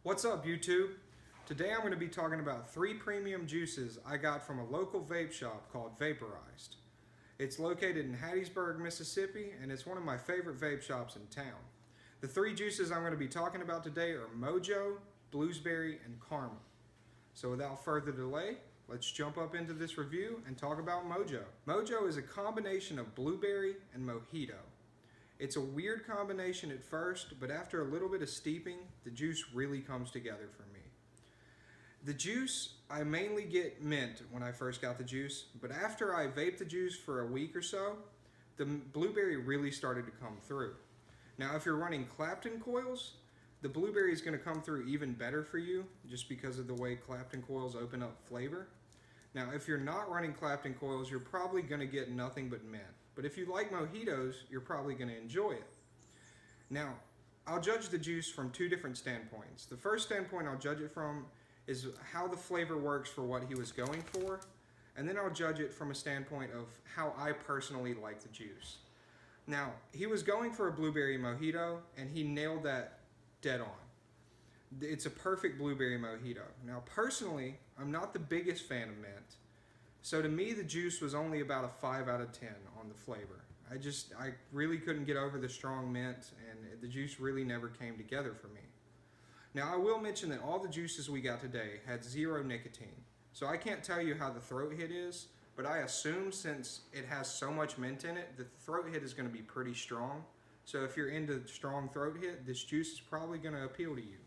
What's up, YouTube? Today I'm going to be talking about 3 premium juices I got from a local vape shop called Vaporized. It's located in Hattiesburg, Mississippi, and it's one of my favorite vape shops in town. The 3 juices I'm going to be talking about today are Mojo, Bluesberry, and Karma. So without further delay, let's jump up into this review and talk about Mojo. Mojo is a combination of blueberry and mojito. It's a weird combination at first, but after a little bit of steeping, the juice really comes together for me. The juice, I mainly get mint when I first got the juice, but after I vaped the juice for a week or so, the blueberry really started to come through. Now, if you're running Clapton coils, the blueberry is going to come through even better for you, just because of the way Clapton coils open up flavor. Now, if you're not running Clapton coils, you're probably going to get nothing but mint. But if you like mojitos, you're probably going to enjoy it. Now, I'll judge the juice from 2 different standpoints. The first standpoint I'll judge it from is how the flavor works for what he was going for. And then I'll judge it from a standpoint of how I personally like the juice. Now, he was going for a blueberry mojito, and he nailed that dead on. It's a perfect blueberry mojito. Now, personally, I'm not the biggest fan of mint. So to me, the juice was only about a 5 out of 10 on the flavor. I really couldn't get over the strong mint, and the juice really never came together for me. Now, I will mention that all the juices we got today had 0 nicotine. So I can't tell you how the throat hit is, but I assume since it has so much mint in it, the throat hit is going to be pretty strong. So if you're into strong throat hit, this juice is probably going to appeal to you.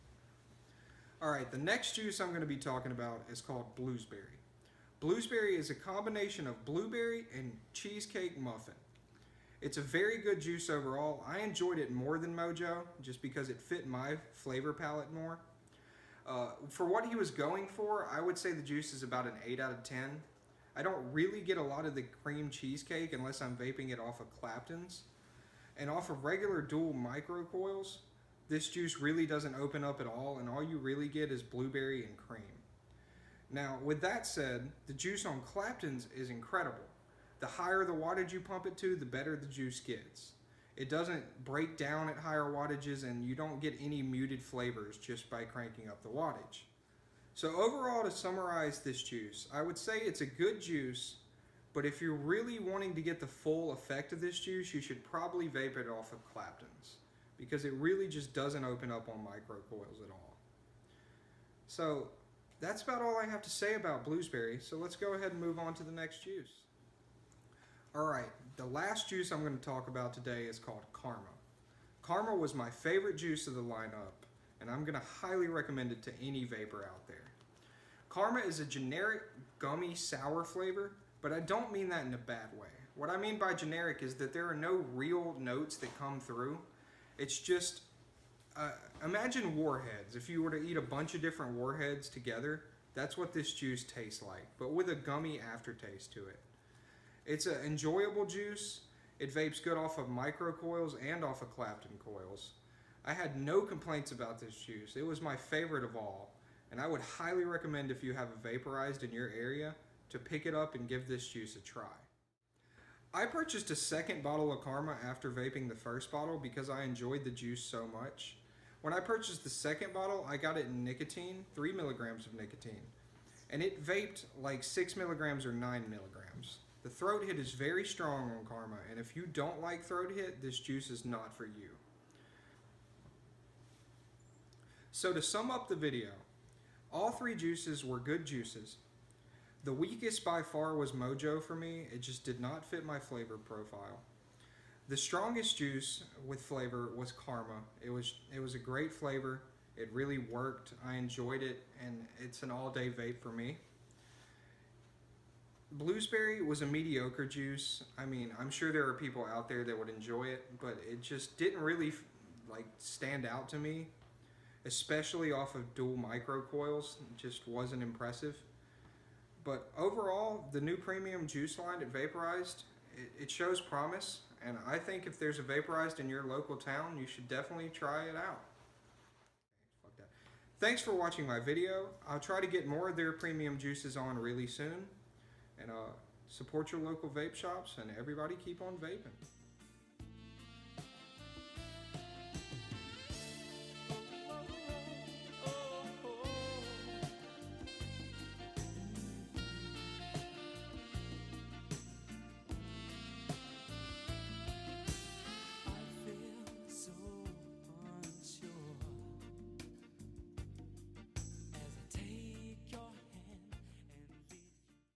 Alright, the next juice I'm going to be talking about is called Bluesberry. Bluesberry is a combination of blueberry and cheesecake muffin. It's a very good juice overall. I enjoyed it more than Mojo just because it fit my flavor palette more. For what he was going for, I would say the juice is about an 8 out of 10. I don't really get a lot of the cream cheesecake unless I'm vaping it off of Clapton's. And off of regular dual micro coils, this juice really doesn't open up at all, and all you really get is blueberry and cream. Now, with that said, the juice on Clapton's is incredible. The higher the wattage you pump it to, the better the juice gets. It doesn't break down at higher wattages, and you don't get any muted flavors just by cranking up the wattage. So overall, to summarize this juice, I would say it's a good juice, but if you're really wanting to get the full effect of this juice, you should probably vape it off of Clapton's, because it really just doesn't open up on micro coils at all. So that's about all I have to say about Bluesberry, so let's go ahead and move on to the next juice. Alright, the last juice I'm going to talk about today is called Karma. Karma was my favorite juice of the lineup, and I'm going to highly recommend it to any vapor out there. Karma is a generic gummy sour flavor, but I don't mean that in a bad way. What I mean by generic is that there are no real notes that come through. It's just, imagine Warheads. If you were to eat a bunch of different Warheads together, that's what this juice tastes like, but with a gummy aftertaste to it. It's an enjoyable juice. It vapes good off of micro coils and off of Clapton coils. I had no complaints about this juice. It was my favorite of all, and I would highly recommend, if you have a Vaporized in your area, to pick it up and give this juice a try. I purchased a second bottle of Karma after vaping the first bottle because I enjoyed the juice so much. When I purchased the second bottle, I got it in nicotine, 3 milligrams of nicotine, and it vaped like 6 milligrams or 9 milligrams. The throat hit is very strong on Karma, and if you don't like throat hit, this juice is not for you. So to sum up the video, all 3 juices were good juices. The weakest by far was Mojo for me. It just did not fit my flavor profile. The strongest juice with flavor was Karma. It was a great flavor. It really worked. I enjoyed it, and it's an all-day vape for me. Bluesberry was a mediocre juice. I mean, I'm sure there are people out there that would enjoy it, but it just didn't really stand out to me, especially off of dual micro coils. It just wasn't impressive. But overall, the new premium juice line at Vaporized, it shows promise, and I think if there's a Vaporized in your local town, you should definitely try it out. Fuck that. Thanks for watching my video. I'll try to get more of their premium juices on really soon. And support your local vape shops, and everybody keep on vaping.